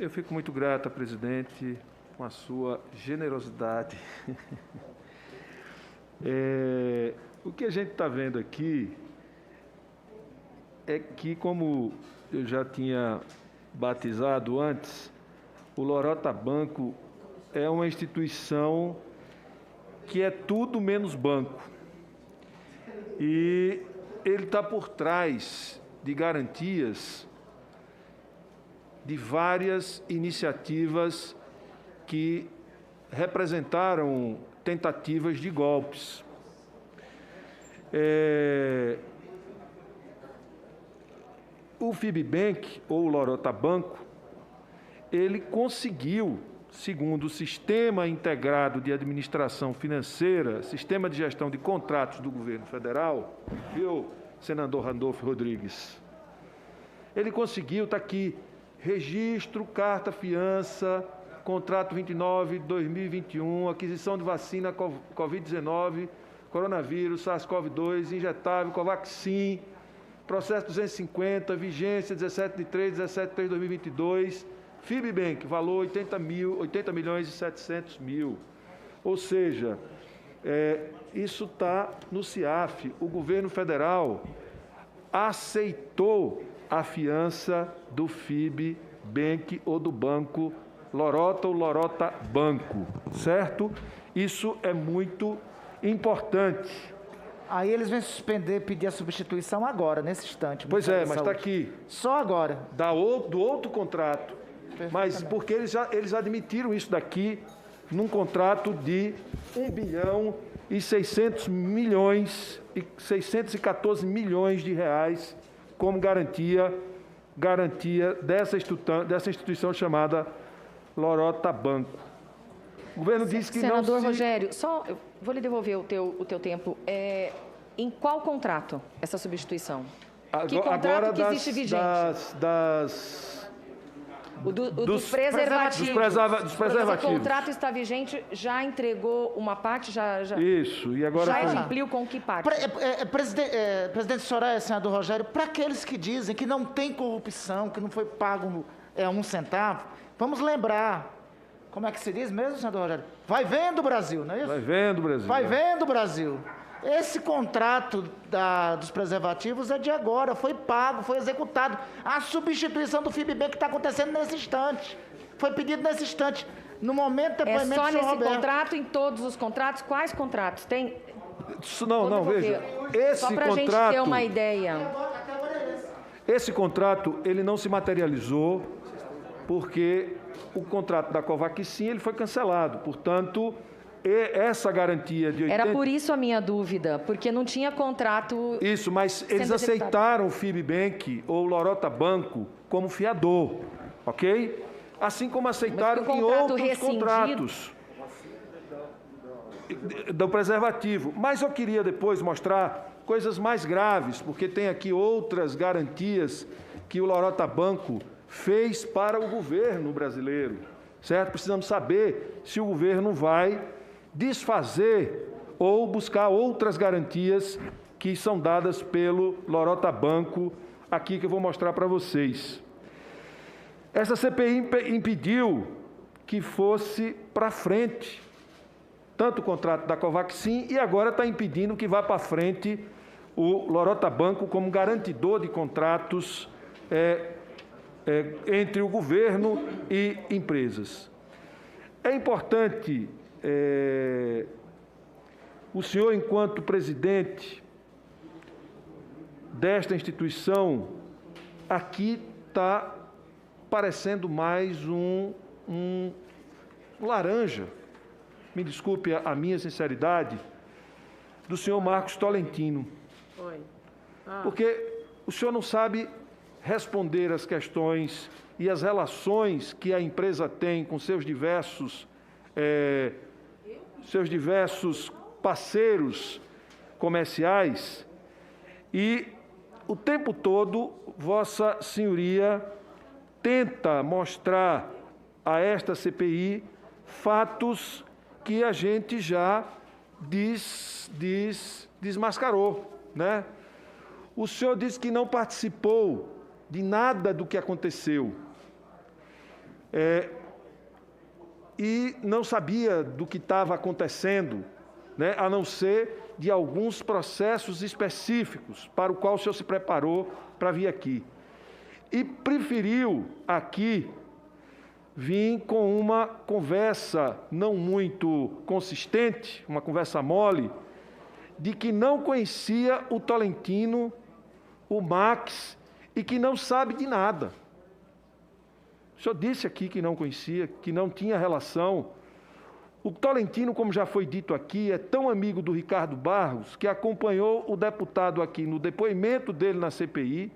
Eu fico muito grato, presidente, com a sua generosidade. O que a gente está vendo aqui é que, como eu já tinha batizado antes, o Lorota Banco é uma instituição que é tudo menos banco. E ele está por trás de garantias de várias iniciativas que representaram tentativas de golpes. O FIBBank, ou o Lorota Banco, ele conseguiu, segundo o Sistema Integrado de Administração Financeira, Sistema de Gestão de Contratos do Governo Federal, viu, senador Randolfo Rodrigues? Ele conseguiu, está aqui, registro, carta, fiança, contrato 29 de 2021, aquisição de vacina Covid-19, coronavírus, SARS-CoV-2, injetável, Covaxin, processo 250, vigência 17 de 2022, FIBBank, valor 80 milhões e 700 mil. Ou seja, isso está no CIAF. O governo federal aceitou a fiança do FIBBank ou do Banco Lorota ou Lorota Banco, certo? Isso é muito importante. Aí eles vêm suspender, pedir a substituição agora, nesse instante. Pois é, mas está aqui. Só agora. Do outro contrato. Mas porque eles admitiram isso daqui num contrato de 1 bilhão e 600 milhões e 614 milhões de reais como garantia dessa instituição chamada Lorota Banco. O governo disse que não... Senador Rogério, eu vou lhe devolver o teu tempo. Em qual contrato essa substituição? Que contrato agora que existe vigente? Dos preservativos. Dos preservativos. O contrato está vigente, já entregou uma parte? Isso, e agora... Já cumpriu com que parte? Presidente Soraya, senador Rogério, para aqueles que dizem que não tem corrupção, que não foi pago 1 centavo, vamos lembrar, como é que se diz mesmo, senador Rogério? Vai vendo, Brasil, não é isso? Vai vendo, Brasil. Vai vendo, Brasil. Esse contrato dos preservativos é de agora, foi pago, foi executado. A substituição do FIBBank está acontecendo nesse instante. Foi pedido nesse instante. No momento do depoimento do senhor Roberto. É só nesse contrato, em todos os contratos? Quais contratos? Tem... Não, veja. Só para a gente ter uma ideia. Esse contrato, ele não se materializou porque o contrato da Covaxin ele foi cancelado. Portanto... essa garantia de 80... Era por isso a minha dúvida, porque não tinha contrato... Isso, mas eles aceitaram o FIBBank ou o Lorota Banco como fiador, ok? Assim como aceitaram em outros contratos do preservativo. Mas eu queria depois mostrar coisas mais graves, porque tem aqui outras garantias que o Lorota Banco fez para o governo brasileiro, certo? Precisamos saber se o governo vai desfazer ou buscar outras garantias que são dadas pelo Lorota Banco, aqui que eu vou mostrar para vocês. Essa CPI impediu que fosse para frente, tanto o contrato da Covaxin, e agora está impedindo que vá para frente o Lorota Banco como garantidor de contratos entre o governo e empresas. É importante... o senhor, enquanto presidente desta instituição, aqui está parecendo mais um laranja, me desculpe a minha sinceridade, do senhor Marcos Tolentino. Oi. Porque o senhor não sabe responder as questões e as relações que a empresa tem com seus diversos parceiros comerciais, e o tempo todo Vossa Senhoria tenta mostrar a esta CPI fatos que a gente já desmascarou, né? O senhor disse que não participou de nada do que aconteceu. e não sabia do que estava acontecendo, né, a não ser de alguns processos específicos para o qual o senhor se preparou para vir aqui. E preferiu aqui vir com uma conversa não muito consistente, uma conversa mole, de que não conhecia o Tolentino, o Max, e que não sabe de nada. O senhor disse aqui que não conhecia, que não tinha relação. O Tolentino, como já foi dito aqui, é tão amigo do Ricardo Barros que acompanhou o deputado aqui no depoimento dele na CPI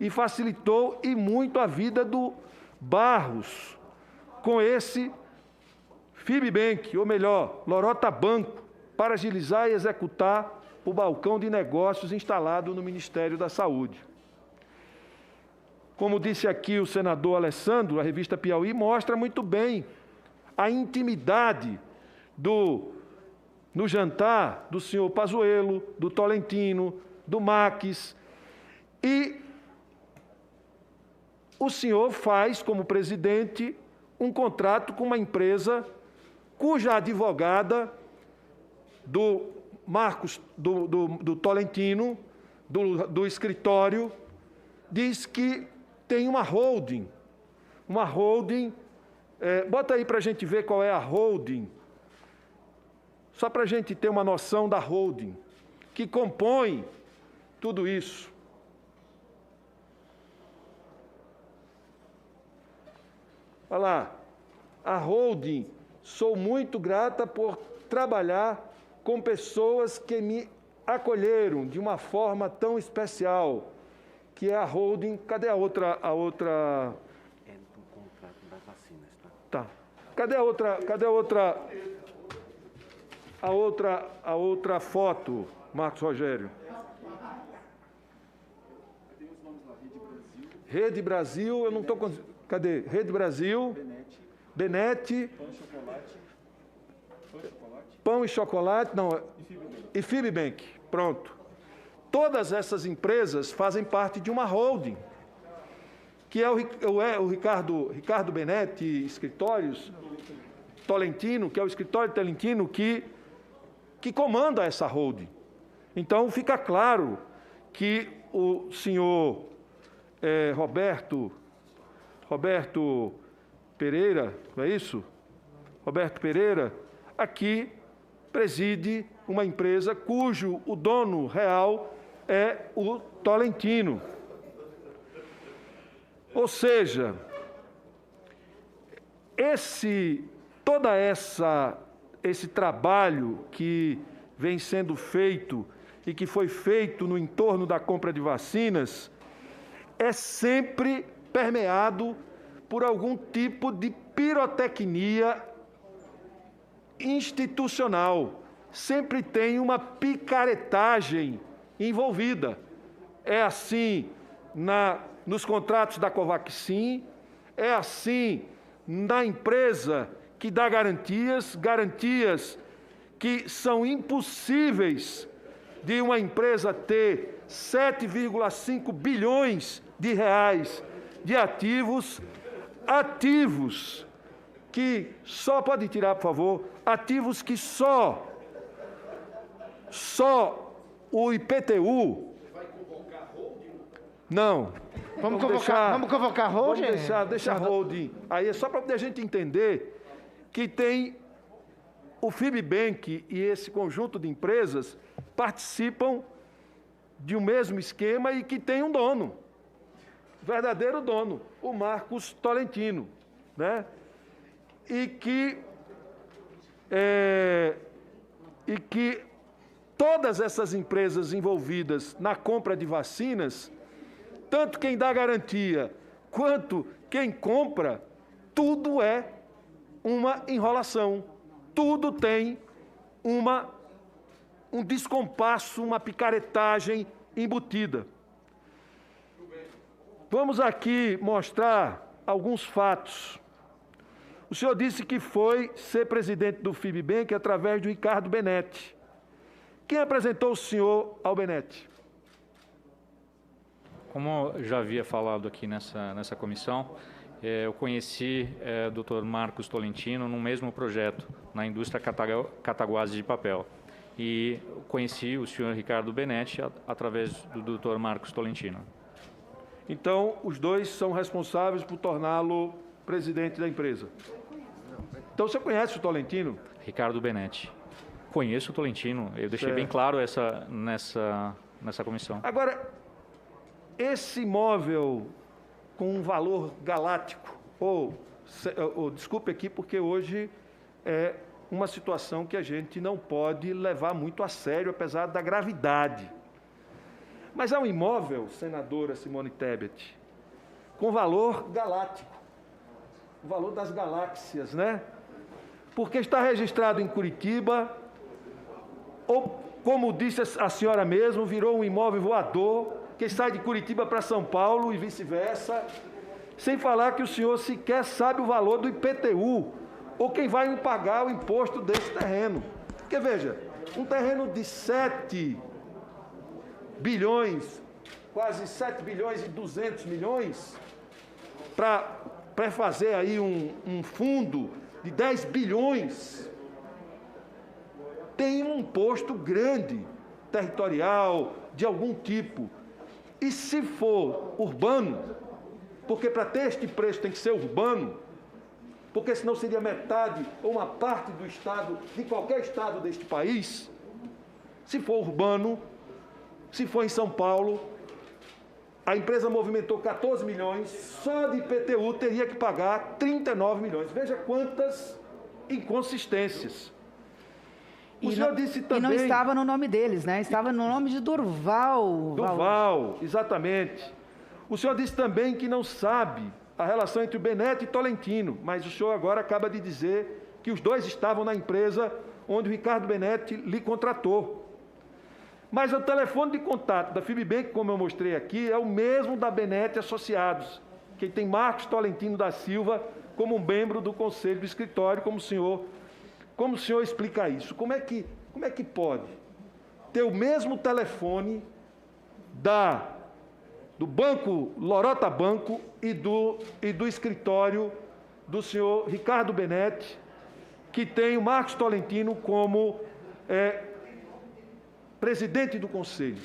e facilitou e muito a vida do Barros com esse FIBBank, ou melhor, Lorota Banco, para agilizar e executar o balcão de negócios instalado no Ministério da Saúde. Como disse aqui o senador Alessandro, a revista Piauí mostra muito bem a intimidade no jantar do senhor Pazuello, do Tolentino, do Max, e o senhor faz, como presidente, um contrato com uma empresa cuja advogada do Marcos, do Tolentino, do escritório, diz que tem uma holding, bota aí para a gente ver qual é a holding, só para a gente ter uma noção da holding, que compõe tudo isso. Olha lá, a holding, sou muito grata por trabalhar com pessoas que me acolheram de uma forma tão especial, que é a holding. Cadê a outra? É do contrato das vacinas, tá? Tá. Cadê a outra foto, Marcos Rogério? Tem os nomes lá, Rede Brasil, eu não estou conseguindo. Cadê? Rede Brasil, Benete, Pão e Chocolate, não, e FIBBank, pronto. Todas essas empresas fazem parte de uma holding, que é o Ricardo Benete Escritórios Tolentino, que é o escritório Tolentino que comanda essa holding. Então, fica claro que o senhor Roberto Pereira, não é isso? Roberto Pereira, aqui preside uma empresa cujo o dono real é o Tolentino. Ou seja, esse trabalho que vem sendo feito e que foi feito no entorno da compra de vacinas é sempre permeado por algum tipo de pirotecnia institucional. Sempre tem uma picaretagem envolvida. É assim nos contratos da Covaxin, é assim na empresa que dá garantias que são impossíveis de uma empresa ter 7,5 bilhões de reais de ativos que só, pode tirar, por favor, ativos que só o IPTU... Não. Vamos convocar a holding? Vamos deixar a holding. Aí é só para a gente entender que tem o FIBBank e esse conjunto de empresas participam de um mesmo esquema e que tem um dono, verdadeiro dono, o Marcos Tolentino, né? E que todas essas empresas envolvidas na compra de vacinas, tanto quem dá garantia quanto quem compra, tudo é uma enrolação, tudo tem um descompasso, uma picaretagem embutida. Vamos aqui mostrar alguns fatos. O senhor disse que foi ser presidente do FIBBank através do Ricardo Benete. Quem apresentou o senhor ao Benete? Como eu já havia falado aqui nessa comissão, Eu conheci o Dr. Marcos Tolentino no mesmo projeto, na indústria Cataguases de papel. E conheci o senhor Ricardo Benetti através do Dr. Marcos Tolentino. Então, os dois são responsáveis por torná-lo presidente da empresa. Então, você conhece o Tolentino? Ricardo Benetti. Conheço o Tolentino, eu deixei bem claro nessa comissão. Agora, esse imóvel com um valor galáctico, desculpe aqui, porque hoje é uma situação que a gente não pode levar muito a sério, apesar da gravidade. Mas é um imóvel, senadora Simone Tebet, com valor galáctico, o valor das galáxias, né? Porque está registrado em Curitiba, ou, como disse a senhora mesmo, virou um imóvel voador, que sai de Curitiba para São Paulo e vice-versa, sem falar que o senhor sequer sabe o valor do IPTU, ou quem vai pagar o imposto desse terreno. Porque, veja, um terreno de 7 bilhões, quase 7 bilhões e 200 milhões, para fazer aí um fundo de 10 bilhões, tem um imposto grande, territorial, de algum tipo. E se for urbano, porque para ter este preço tem que ser urbano, porque senão seria metade ou uma parte do estado, de qualquer estado deste país, se for urbano, se for em São Paulo, a empresa movimentou 14 milhões, só de IPTU teria que pagar 39 milhões. Veja quantas inconsistências. O senhor disse também... E não estava no nome deles, né? Estava no nome de Durval. Durval, exatamente. O senhor disse também que não sabe a relação entre o Benetti e Tolentino, mas o senhor agora acaba de dizer que os dois estavam na empresa onde o Ricardo Benetti lhe contratou. Mas o telefone de contato da FIBBank, como eu mostrei aqui, é o mesmo da Benetti Associados, que tem Marcos Tolentino da Silva como um membro do conselho do escritório, como o senhor explica isso? Como é que pode ter o mesmo telefone do Banco Lorota Banco e do escritório do senhor Ricardo Benetti, que tem o Marcos Tolentino como presidente do conselho?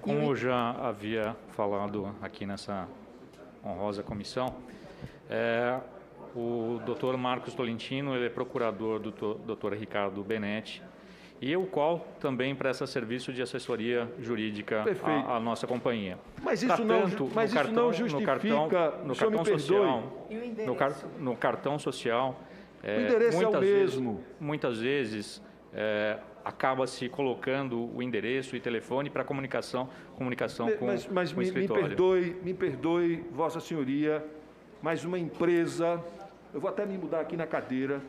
Como eu já havia falado aqui nessa honrosa comissão, o Dr. Marcos Tolentino ele é procurador do Dr. Ricardo Benetti, e o qual também presta serviço de assessoria jurídica à nossa companhia. Mas isso não justifica, no cartão social, o endereço é o mesmo. Muitas vezes acaba se colocando o endereço e telefone para comunicação com o escritório. Me perdoe, Vossa Senhoria, mas uma empresa, eu vou até me mudar aqui na cadeira,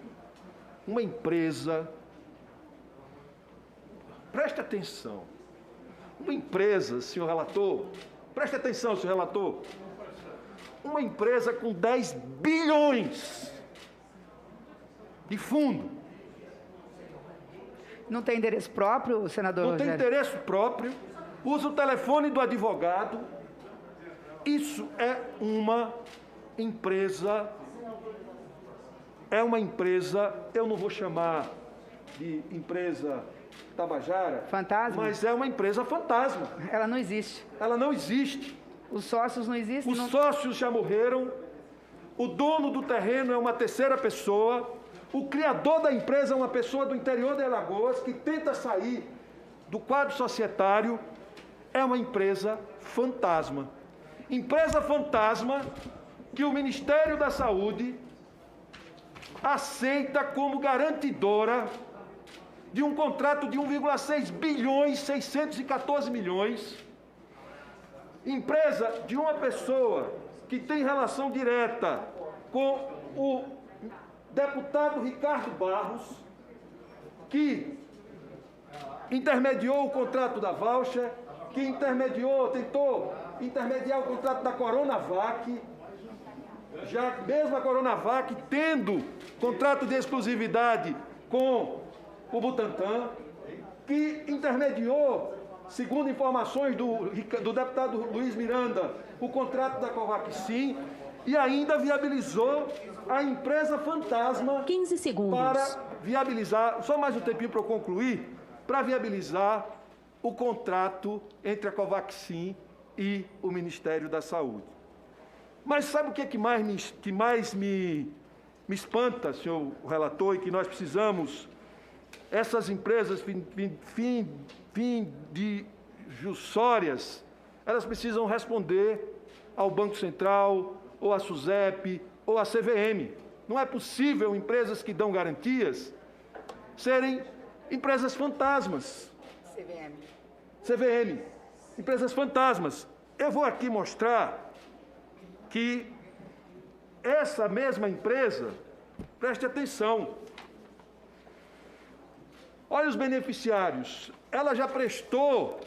uma empresa, preste atenção, uma empresa, senhor relator, preste atenção, senhor relator, uma empresa com 10 bilhões de fundo. Não tem endereço próprio, senador Não Rogério? tem endereço próprio, usa o telefone do advogado. Isso é uma empresa, eu não vou chamar de empresa Tabajara, fantasma? Mas é uma empresa fantasma. Ela não existe. Ela não existe. Os sócios não existem? Os sócios já morreram, o dono do terreno é uma terceira pessoa, o criador da empresa é uma pessoa do interior de Alagoas que tenta sair do quadro societário. É uma empresa fantasma. Empresa fantasma que o Ministério da Saúde aceita como garantidora de um contrato de 1,6 bilhões 614 milhões. Empresa de uma pessoa que tem relação direta com o deputado Ricardo Barros, que intermediou o contrato da voucher, que tentou intermediar o contrato da Coronavac, já mesmo a Coronavac tendo contrato de exclusividade com o Butantan, que intermediou segundo informações do deputado Luiz Miranda, o contrato da Covaxin e ainda viabilizou a empresa fantasma 15 segundos. para viabilizar, só mais um tempinho para eu concluir, para viabilizar o contrato entre a Covaxin e o Ministério da Saúde. Mas sabe o que mais me espanta, senhor relator, e que nós precisamos, essas empresas fiduciárias, elas precisam responder ao Banco Central, ou à SUSEP, ou à CVM. Não é possível empresas que dão garantias serem empresas fantasmas. CVM. Empresas fantasmas. Eu vou aqui mostrar que essa mesma empresa, preste atenção, olha os beneficiários, ela já prestou,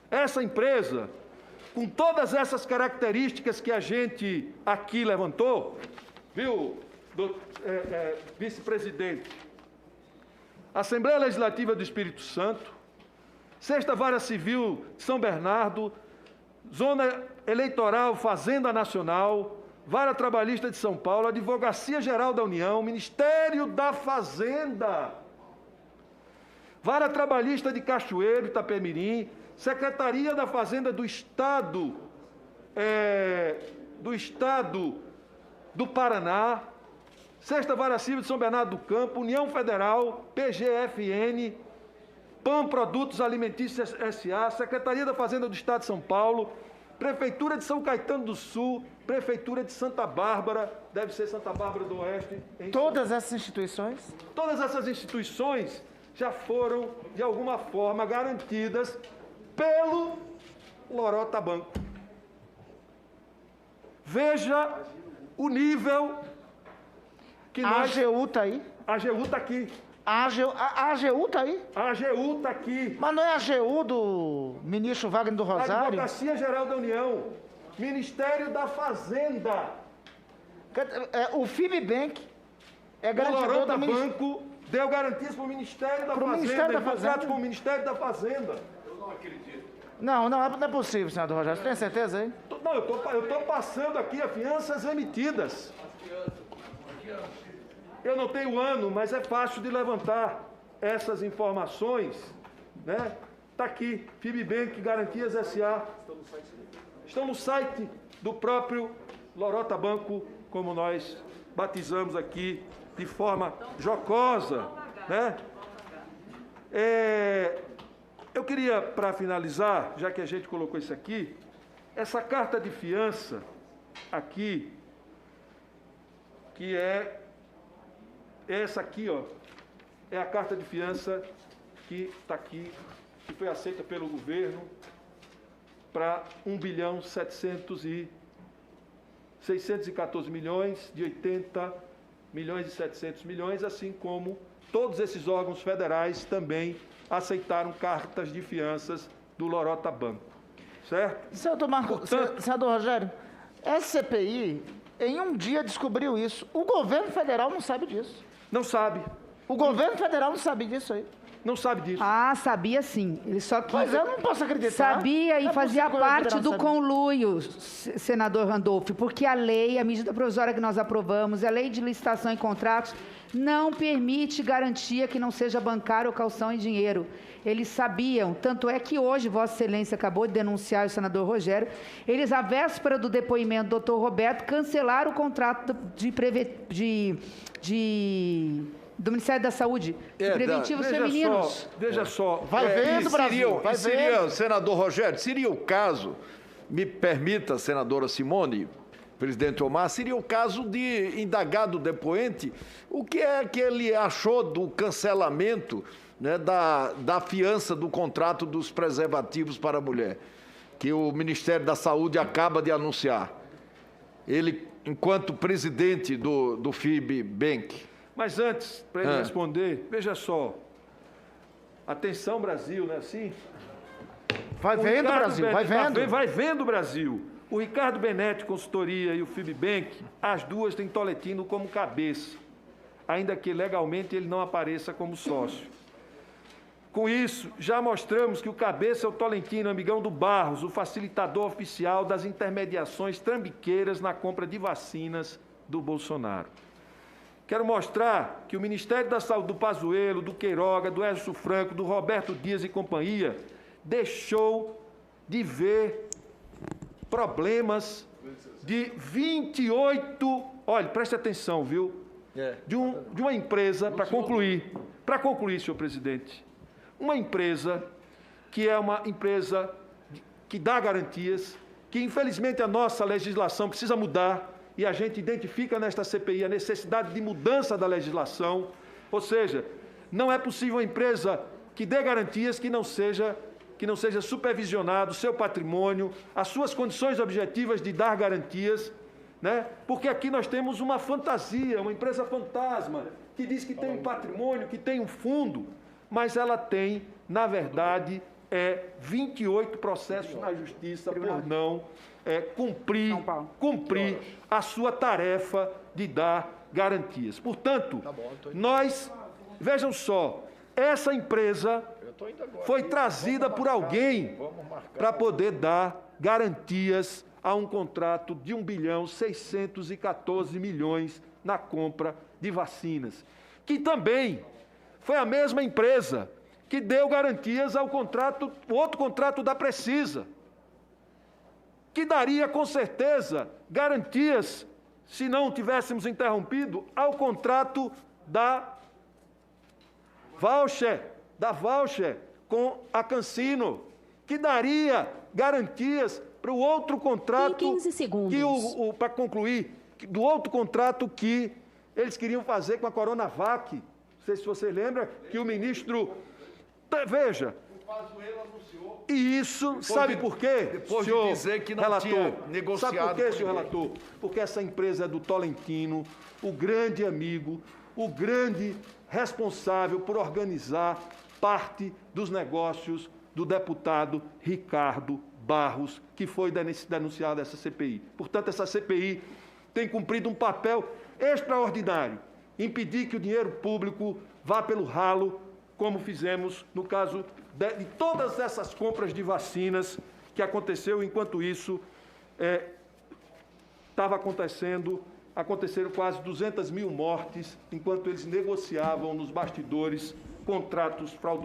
essa empresa, com todas essas características que a gente aqui levantou, viu, vice-presidente? Assembleia Legislativa do Espírito Santo, 6ª Vara Civil de São Bernardo, Zona Eleitoral Fazenda Nacional, Vara Trabalhista de São Paulo, Advocacia Geral da União, Ministério da Fazenda, Vara Trabalhista de Cachoeiro, Itapemirim, Secretaria da Fazenda do Estado do Paraná, 6ª Vara Civil de São Bernardo do Campo, União Federal, PGFN, PAN Produtos Alimentícios S.A., Secretaria da Fazenda do Estado de São Paulo, Prefeitura de São Caetano do Sul, Prefeitura de Santa Bárbara, deve ser Santa Bárbara do Oeste. Todas essas instituições? Todas essas instituições já foram, de alguma forma, garantidas pelo Lorota Banco. Veja o nível que nós... A AGU está aí? A AGU está aqui. A AGU está aí? A AGU está aqui. Mas não é a AGU do ministro Wagner do Rosário? Advocacia Geral da União. Ministério da Fazenda. O FIBBank é O garantidor Lorota do Banco deu garantias para o Ministério da Fazenda. Ministério da contrato Fazenda? com o Ministério da Fazenda. Não é possível, senador Rogério. Você tem certeza aí? Não, eu estou passando aqui as fianças emitidas. Eu não tenho ano, mas é fácil de levantar essas informações, né? Está aqui, FIBBank Garantias S.A. Estão no site do próprio Lorota Banco, como nós batizamos aqui de forma jocosa, né? Eu queria, para finalizar, já que a gente colocou isso aqui, essa carta de fiança aqui, que é essa aqui, ó, é a carta de fiança que está aqui, que foi aceita pelo governo para 614 milhões de 80 milhões e 700 milhões, assim como todos esses órgãos federais também aceitaram cartas de fianças do Lorota Banco, certo? Senador Rogério, essa CPI, em um dia descobriu isso. O governo federal não sabe disso. Não sabe. O governo federal não sabe disso aí. Não sabe disso. Ah, sabia sim. Ele só que Mas eu não posso acreditar. sabia e Não é fazia possível que o governo parte do federal não sabe. conluio, senador Randolph, porque a lei, a medida provisória que nós aprovamos, a lei de licitação e contratos, não permite garantia que não seja bancária ou calção em dinheiro. Eles sabiam, tanto é que hoje Vossa Excelência acabou de denunciar o senador Rogério, eles, à véspera do depoimento do doutor Roberto, cancelaram o contrato do Ministério da Saúde, de preventivos femininos. Veja só. Vai vendo, Brasil. Vai seria, vendo. senador Rogério, seria o caso, me permita, senadora Simone, presidente Omar, seria o caso de indagar do depoente o que é que ele achou do cancelamento, né, da fiança do contrato dos preservativos para a mulher, que o Ministério da Saúde acaba de anunciar. Ele, enquanto presidente do FIBBank. Mas antes, para ele responder, veja só. Atenção, Brasil, não é assim? Vai O vendo, Ricardo Brasil. Vai Benetti- vendo. Vai vendo, Brasil. O Ricardo Benetti Consultoria e o FIBBank, as duas têm Tolentino como cabeça, ainda que legalmente ele não apareça como sócio. Com isso, já mostramos que o cabeça é o Tolentino, amigão do Barros, o facilitador oficial das intermediações trambiqueiras na compra de vacinas do Bolsonaro. Quero mostrar que o Ministério da Saúde do Pazuello, do Queiroga, do Écio Franco, do Roberto Dias e companhia deixou de ver problemas de 28... Olha, preste atenção, viu? De uma empresa, para concluir, senhor presidente, uma empresa que é uma empresa que dá garantias, que infelizmente a nossa legislação precisa mudar, e a gente identifica nesta CPI a necessidade de mudança da legislação, ou seja, não é possível uma empresa que dê garantias que não seja supervisionado o seu patrimônio, as suas condições objetivas de dar garantias, né? Porque aqui nós temos uma fantasia, uma empresa fantasma, que diz que tem um patrimônio, que tem um fundo, mas ela tem, na verdade, 28 processos na Justiça por não cumprir a sua tarefa de dar garantias. Portanto, vejam só, essa empresa foi trazida por alguém para poder dar garantias a um contrato de 1.614 bilhões na compra de vacinas, que também foi a mesma empresa que deu garantias ao outro contrato da Precisa, que daria com certeza garantias, se não tivéssemos interrompido, ao contrato da Voucher com a Cancino, que daria garantias para o outro contrato, 15 segundos. Para concluir, do outro contrato que eles queriam fazer com a Coronavac. Não sei se você lembra que o ministro... Veja, e isso, sabe por quê, Depois senhor de dizer que não relator? tinha negociado. Sabe por quê, com senhor ninguém? relator? Porque essa empresa é do Tolentino, o grande amigo, o grande responsável por organizar parte dos negócios do deputado Ricardo Barros, que foi denunciado nessa CPI. Portanto, essa CPI tem cumprido um papel extraordinário, impedir que o dinheiro público vá pelo ralo, como fizemos no caso de todas essas compras de vacinas que aconteceu. Enquanto isso, aconteceram quase 200 mil mortes, enquanto eles negociavam nos bastidores contratos fraudulentos.